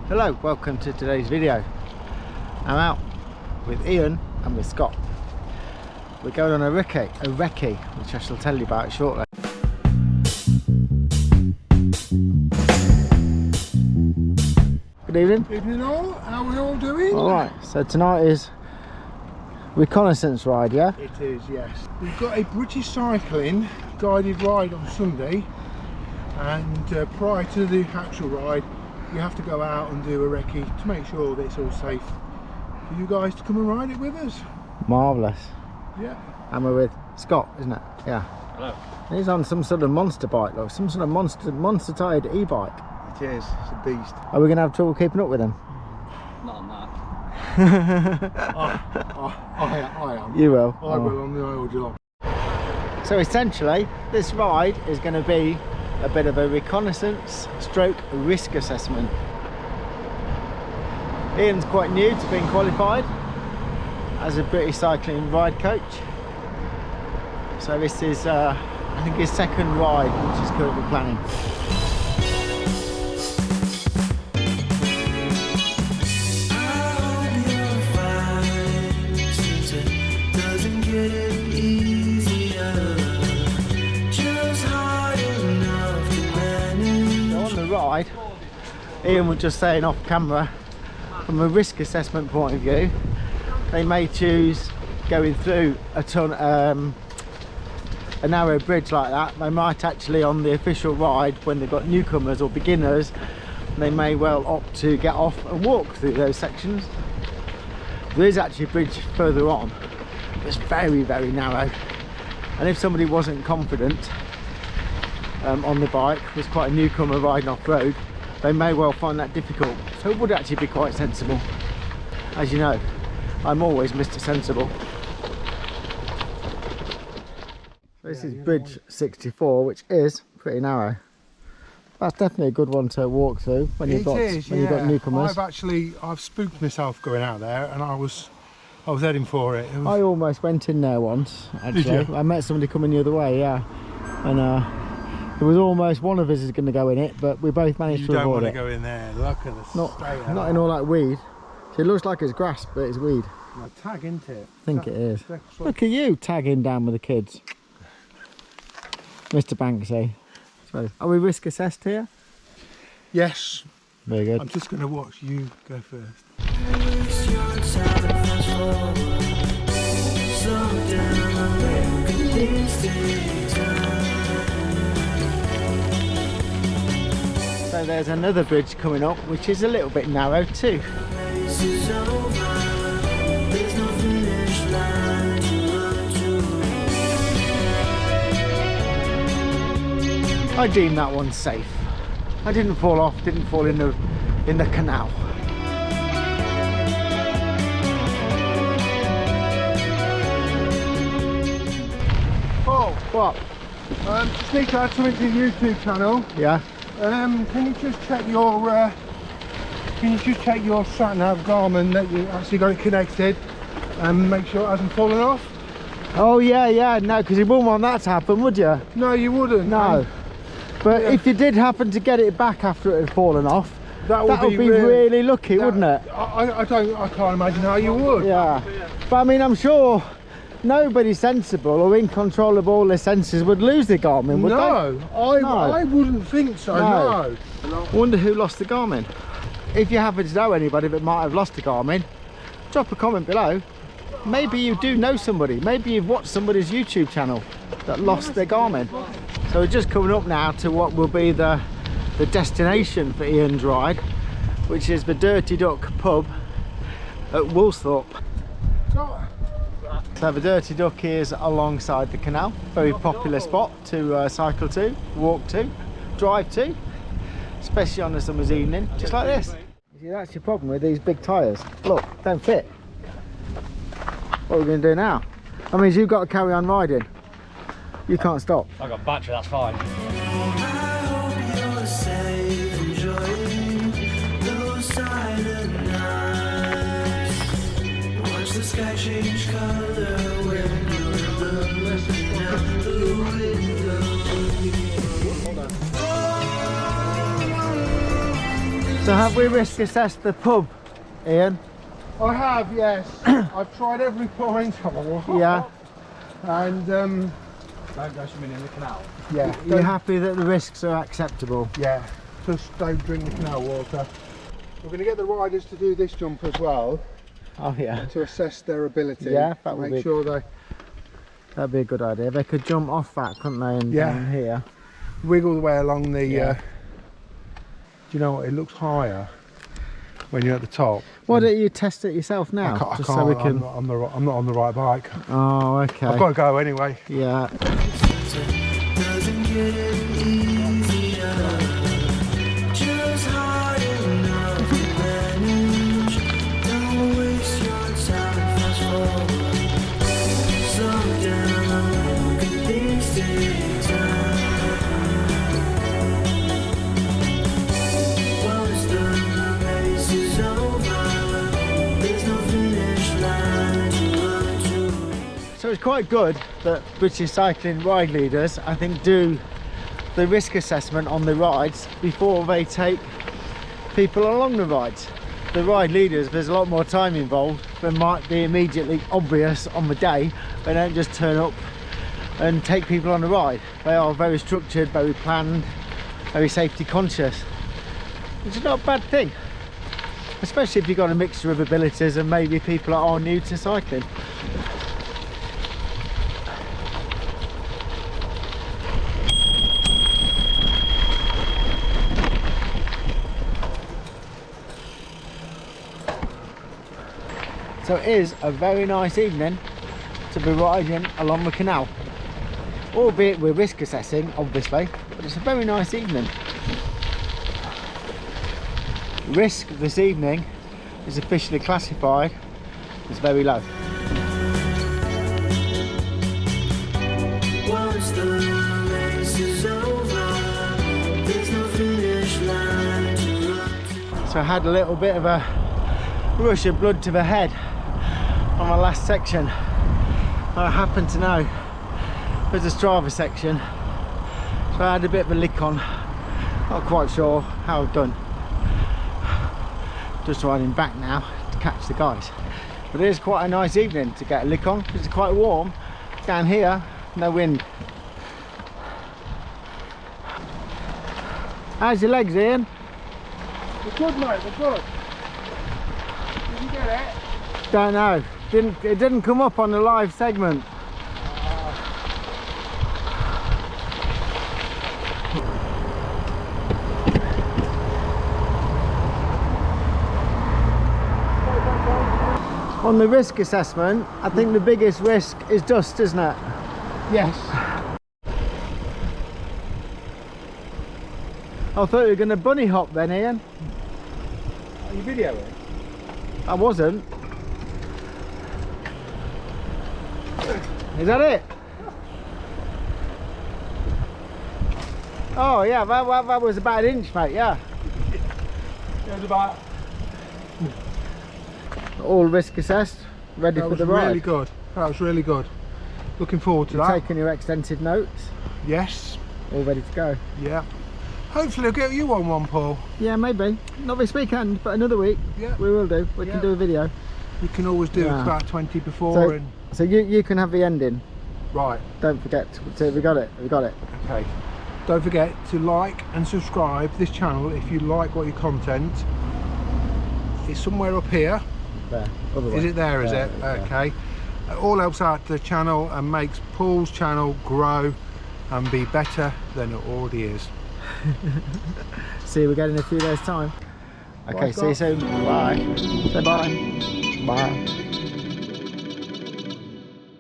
Hello, welcome to today's video. I'm out with Ian and with Scott. We're going on a recce, which I shall tell you about shortly. Good evening. Evening all, how are we all doing? Alright, so tonight is reconnaissance ride, yeah? It is, yes. We've got a British cycling guided ride on Sunday, and prior to the actual ride you have to go out and do a recce to make sure that it's all safe for you guys to come and ride it with us. Marvellous. Yeah. And we're with Scott, isn't it? Yeah. Hello. He's on some sort of monster bike, look, some sort of monster tired e-bike. It is, it's a beast. Are we going to have trouble keeping up with him? Not on that. I am. You will. I will on the old job. So essentially, this ride is going to be a bit of a reconnaissance stroke risk assessment. Ian's quite new to being qualified as a British cycling ride coach. So this is, I think, his second ride, which he's currently planning. Ride, Ian was just saying off camera, from a risk assessment point of view, they may choose going through a narrow bridge like that. They might actually, on the official ride, when they've got newcomers or beginners, they may well opt to get off and walk through those sections. There is actually a bridge further on, but it's very, very narrow, and if somebody wasn't confident on the bike, was quite a newcomer riding off-road, they may well find that difficult. So it would actually be quite sensible. As you know, I'm always Mr. Sensible. So this is bridge 64, which is pretty narrow. That's definitely a good one to walk through when you've got newcomers. I've spooked myself going out there, and I was heading for it. I almost went in there once, actually. Did you? I met somebody coming the other way, yeah, and there was almost one of us is going to go in it, but we both managed to avoid it. You don't want to go in there. Look at the not in all that weed. It looks like it's grass, but it's weed. No, tag, isn't it? I think it is. Look at you tagging down with the kids, Mr. Banksy. So, are we risk assessed here? Yes. Very good. I'm just going to watch you go first. So there's another bridge coming up, which is a little bit narrow too. I deem that one safe. I didn't fall off, didn't fall in the canal. Oh, What? just need to add something to the YouTube channel. Yeah. Can you just check your sat nav Garmin that you actually got it connected, and make sure it hasn't fallen off? Oh yeah, no, because you wouldn't want that to happen, would you? No, you wouldn't. No. But yeah, if you did happen to get it back after it had fallen off, that would be really, really lucky, wouldn't it? I can't imagine how you would. Yeah. But I mean, I'm sure nobody sensible or in control of all their senses would lose their Garmin, would they? I wouldn't think so, no. Wonder who lost the Garmin. If you happen to know anybody that might have lost the Garmin, drop a comment below. Maybe you do know somebody. Maybe you've watched somebody's YouTube channel that lost their Garmin. So we're just coming up now to what will be the destination for Ian's ride, which is the Dirty Duck pub at Woolsthorpe. So the Dirty Duck is alongside the canal. Very popular spot to cycle to, walk to, drive to, especially on a summer's evening, just like this. You see, that's your problem with these big tyres. Look, don't fit. What are we going to do now? That means you've got to carry on riding. You can't stop. I've got battery, that's fine. So have we risk assessed the pub, Ian? I have, yes. I've tried every point. Yeah. And Don't go swimming in the canal. yeah, You're happy that the risks are acceptable? yeah. Just don't drink the canal water. We're going to get the riders to do this jump as well Oh yeah. to assess their ability. Yeah, that to would make be- sure they That'd be a good idea. They could jump off that, couldn't they? And Yeah. down here. wiggle the way along the. Yeah. Do you know what? It looks higher when you're at the top. Why don't you test it yourself now? I can't. Just so we can. I'm not on the right bike. Oh, okay. I've got to go anyway. Yeah. Doesn't get any easier. Just hard enough to manage. Don't waste your time, fast forward. Slow down, good things take time. Once the race is over, there's no finish line to run to. So it's quite good that British cycling ride leaders, I think, do the risk assessment on the rides before they take people along the rides. The ride leaders, there's a lot more time involved than might be immediately obvious on the day. They don't just turn up and take people on the ride. They are very structured, very planned, very safety conscious, which is not a bad thing, especially if you've got a mixture of abilities and maybe people that are new to cycling. So it is a very nice evening to be riding along the canal, albeit we're risk assessing obviously, but it's a very nice evening. Risk this evening is officially classified as very low. Once the race is over, there's no finish line to run to. So I had a little bit of a rush of blood to the head on my last section. I happen to know there's a Strava section, so I had a bit of a lick on. Not quite sure how I've done. Just riding back now to catch the guys. But it is quite a nice evening to get a lick on because it's quite warm. Down here, no wind. How's your legs, Ian? They're good, mate. They're good. Did you get it? Don't know. It didn't come up on the live segment. On the risk assessment, I think the biggest risk is dust, isn't it? Yes. I thought you were going to bunny hop then, Ian. Are you videoing? I wasn't. Is that it? Oh yeah, that was about an inch, mate, yeah. It was about. All risk assessed, ready That for was the ride. really good. That was really good. Looking forward to You've that. taken your extensive notes, Yes. all ready to go. Yeah. Hopefully I'll get you on one, Paul. Yeah, maybe. Not this weekend, but another week. Yeah. We will do. We can Yeah. do a video. You can always do Yeah. about 20 before So, and. so you can have the ending. Right. Don't forget. We got it. We got it. Okay. Don't forget to like and subscribe this channel if you like what your content. It's somewhere up here. There. Other way. Is it there, is it? Yeah. Okay. It all helps out the channel and makes Paul's channel grow and be better than it already is. See you again in a few days' time. Okay, Bye, see you Scott. soon. Bye. Say bye. Bye.